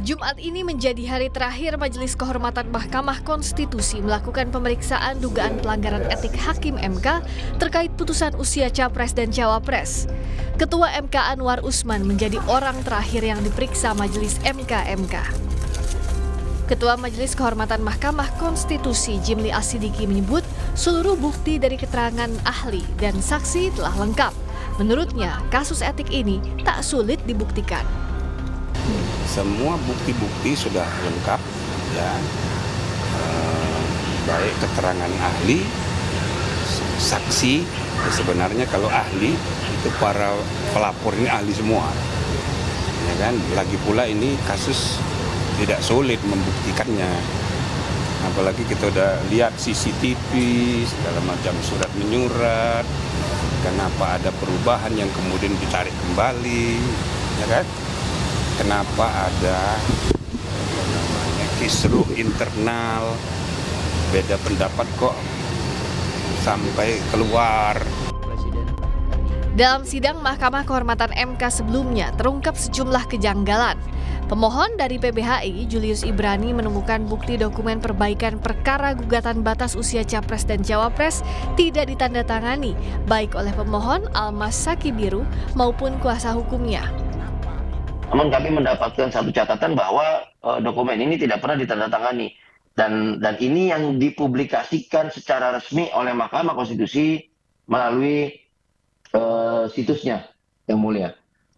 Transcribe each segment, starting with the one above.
Jumat ini menjadi hari terakhir Majelis Kehormatan Mahkamah Konstitusi melakukan pemeriksaan dugaan pelanggaran etik Hakim MK terkait putusan usia Capres dan Cawapres. Ketua MK Anwar Usman menjadi orang terakhir yang diperiksa Majelis MK. Ketua Majelis Kehormatan Mahkamah Konstitusi Jimli Asidiki menyebut seluruh bukti dari keterangan ahli dan saksi telah lengkap. Menurutnya, kasus etik ini tak sulit dibuktikan. Semua bukti-bukti sudah lengkap, ya, baik keterangan ahli, saksi. Sebenarnya kalau ahli itu para pelapor ini ahli semua, ya kan. Lagi pula ini kasus tidak sulit membuktikannya, apalagi kita udah lihat CCTV segala macam surat menyurat. Kenapa ada perubahan yang kemudian ditarik kembali, ya kan? Kenapa ada kisruh internal, beda pendapat kok sampai keluar. Dalam sidang Mahkamah Kehormatan MK sebelumnya terungkap sejumlah kejanggalan. Pemohon dari PBHI, Julius Ibrani, menemukan bukti dokumen perbaikan perkara gugatan batas usia Capres dan Cawapres tidak ditandatangani baik oleh pemohon Almas Sakibiru maupun kuasa hukumnya. Namun kami mendapatkan satu catatan bahwa dokumen ini tidak pernah ditandatangani dan ini yang dipublikasikan secara resmi oleh Mahkamah Konstitusi melalui situsnya, Yang Mulia.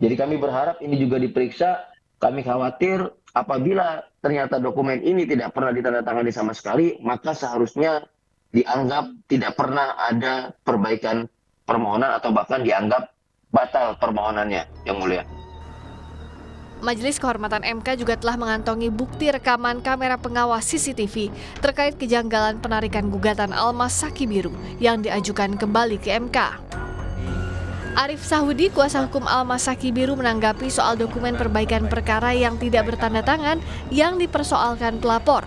Jadi kami berharap ini juga diperiksa. Kami khawatir apabila ternyata dokumen ini tidak pernah ditandatangani sama sekali, maka seharusnya dianggap tidak pernah ada perbaikan permohonan atau bahkan dianggap batal permohonannya, Yang Mulia. Majelis Kehormatan MK juga telah mengantongi bukti rekaman kamera pengawas CCTV terkait kejanggalan penarikan gugatan Almas Sakibiru yang diajukan kembali ke MK. Arif Sahudi, kuasa hukum Almas Sakibiru, menanggapi soal dokumen perbaikan perkara yang tidak bertanda tangan yang dipersoalkan pelapor.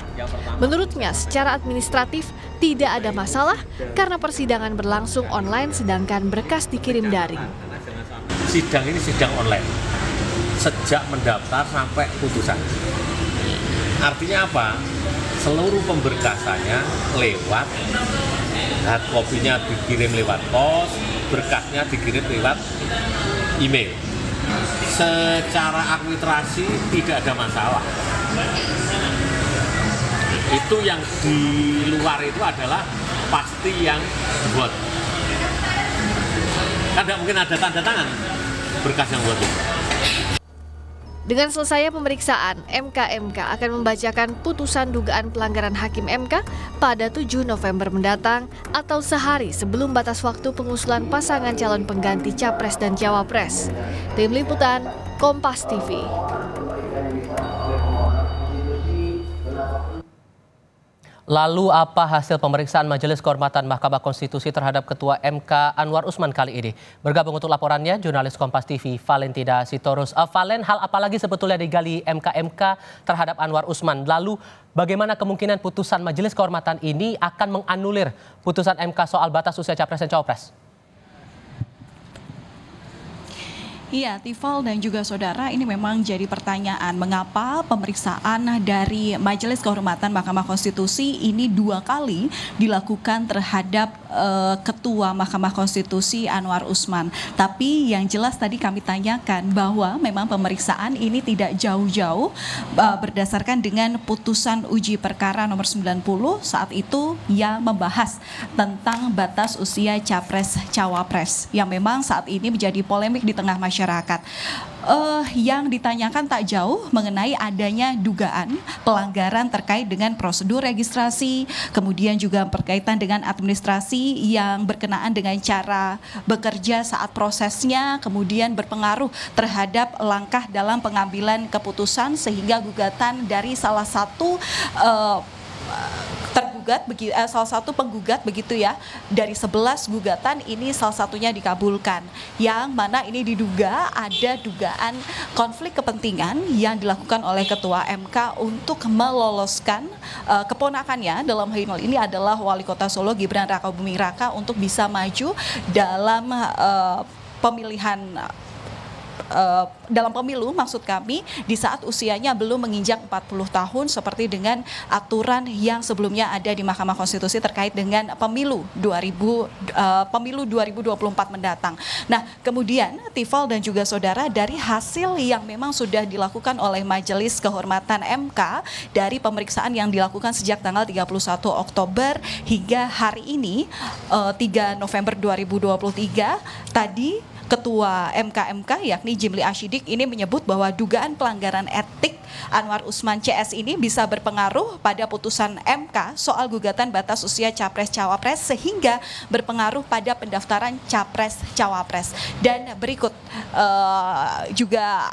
Menurutnya, secara administratif tidak ada masalah karena persidangan berlangsung online sedangkan berkas dikirim daring. Sidang ini sidang online. Sejak mendaftar sampai putusan. Artinya apa? Seluruh pemberkasannya lewat, hard copy-nya dikirim lewat pos, berkasnya dikirim lewat email. Secara administrasi tidak ada masalah. Itu yang di luar itu adalah pasti yang buat. Kan tidak mungkin ada tanda tangan berkas yang buat itu. Dengan selesainya pemeriksaan, MK akan membacakan putusan dugaan pelanggaran Hakim MK pada 7 November mendatang atau sehari sebelum batas waktu pengusulan pasangan calon pengganti Capres dan Cawapres. Tim Liputan, Kompas TV. Lalu apa hasil pemeriksaan Majelis Kehormatan Mahkamah Konstitusi terhadap Ketua MK Anwar Usman kali ini? Bergabung untuk laporannya jurnalis Kompas TV Valentina Sitorus. Valen, hal apa lagi sebetulnya digali MK terhadap Anwar Usman? Lalu bagaimana kemungkinan putusan Majelis Kehormatan ini akan menganulir putusan MK soal batas usia Capres dan Cawapres? Iya, Tifal dan juga saudara, ini memang jadi pertanyaan mengapa pemeriksaan dari Majelis Kehormatan Mahkamah Konstitusi ini 2 kali dilakukan terhadap Ketua Mahkamah Konstitusi Anwar Usman. Tapi yang jelas tadi kami tanyakan bahwa memang pemeriksaan ini tidak jauh-jauh berdasarkan dengan putusan uji perkara nomor 90 saat itu yang membahas tentang batas usia Capres-Cawapres yang memang saat ini menjadi polemik di tengah masyarakat. Yang ditanyakan tak jauh mengenai adanya dugaan pelanggaran terkait dengan prosedur registrasi, kemudian juga berkaitan dengan administrasi yang berkenaan dengan cara bekerja saat prosesnya, kemudian berpengaruh terhadap langkah dalam pengambilan keputusan sehingga gugatan dari salah satu salah satu penggugat begitu ya, dari 11 gugatan ini salah satunya dikabulkan, yang mana ini diduga ada dugaan konflik kepentingan yang dilakukan oleh Ketua MK untuk meloloskan keponakannya, dalam hal ini adalah Wali Kota Solo Gibran Rakabuming Raka, untuk bisa maju dalam pemilihan dalam pemilu maksud kami di saat usianya belum menginjak 40 tahun seperti dengan aturan yang sebelumnya ada di Mahkamah Konstitusi terkait dengan pemilu 2024 mendatang. Nah, kemudian Tifal dan juga saudara, dari hasil yang memang sudah dilakukan oleh Majelis Kehormatan MK dari pemeriksaan yang dilakukan sejak tanggal 31 Oktober hingga hari ini 3 November 2023 tadi Ketua MK yakni Jimli Asyidik ini menyebut bahwa dugaan pelanggaran etik Anwar Usman CS ini bisa berpengaruh pada putusan MK soal gugatan batas usia Capres-Cawapres sehingga berpengaruh pada pendaftaran Capres-Cawapres. Dan berikut juga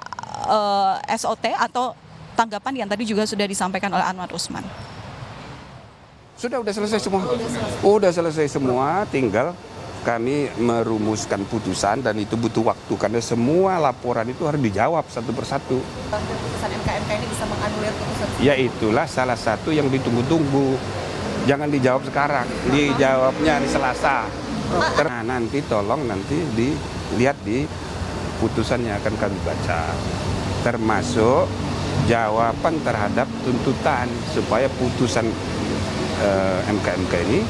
SOT atau tanggapan yang tadi juga sudah disampaikan oleh Anwar Usman. Sudah selesai semua. Udah selesai semua, tinggal kami merumuskan putusan dan itu butuh waktu karena semua laporan itu harus dijawab satu persatu. Putusan MK ini bisa menganulir putusan? Ya itulah salah satu yang ditunggu-tunggu. Jangan dijawab sekarang, dijawabnya hari Selasa. Nah, nanti tolong dilihat di putusan yang akan kami baca. Termasuk jawaban terhadap tuntutan supaya putusan MK ini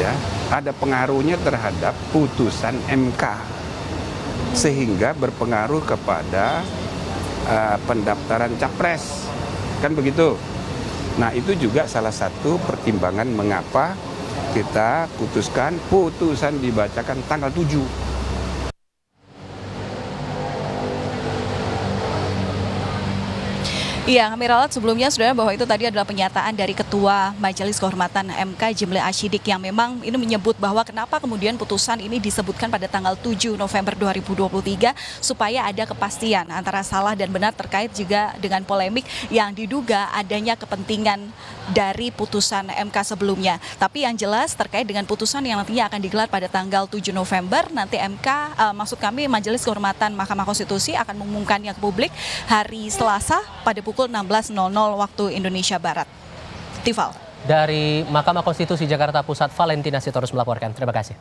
ya ada pengaruhnya terhadap putusan MK sehingga berpengaruh kepada pendaftaran capres, kan begitu. Nah, itu juga salah satu pertimbangan mengapa kita putuskan putusan dibacakan tanggal 7. Iya, kami ralat sebelumnya saudara bahwa itu tadi adalah pernyataan dari Ketua Majelis Kehormatan MK Jimli Asyidik yang memang ini menyebut bahwa kenapa kemudian putusan ini disebutkan pada tanggal 7 November 2023 supaya ada kepastian antara salah dan benar terkait juga dengan polemik yang diduga adanya kepentingan dari putusan MK sebelumnya. Tapi yang jelas terkait dengan putusan yang nantinya akan digelar pada tanggal 7 November nanti MK, maksud kami Majelis Kehormatan Mahkamah Konstitusi akan mengumumkannya ke publik hari Selasa pada pukul 16.00 waktu Indonesia Barat. Tifal. Dari Mahkamah Konstitusi Jakarta Pusat, Valentina Sitorus melaporkan. Terima kasih.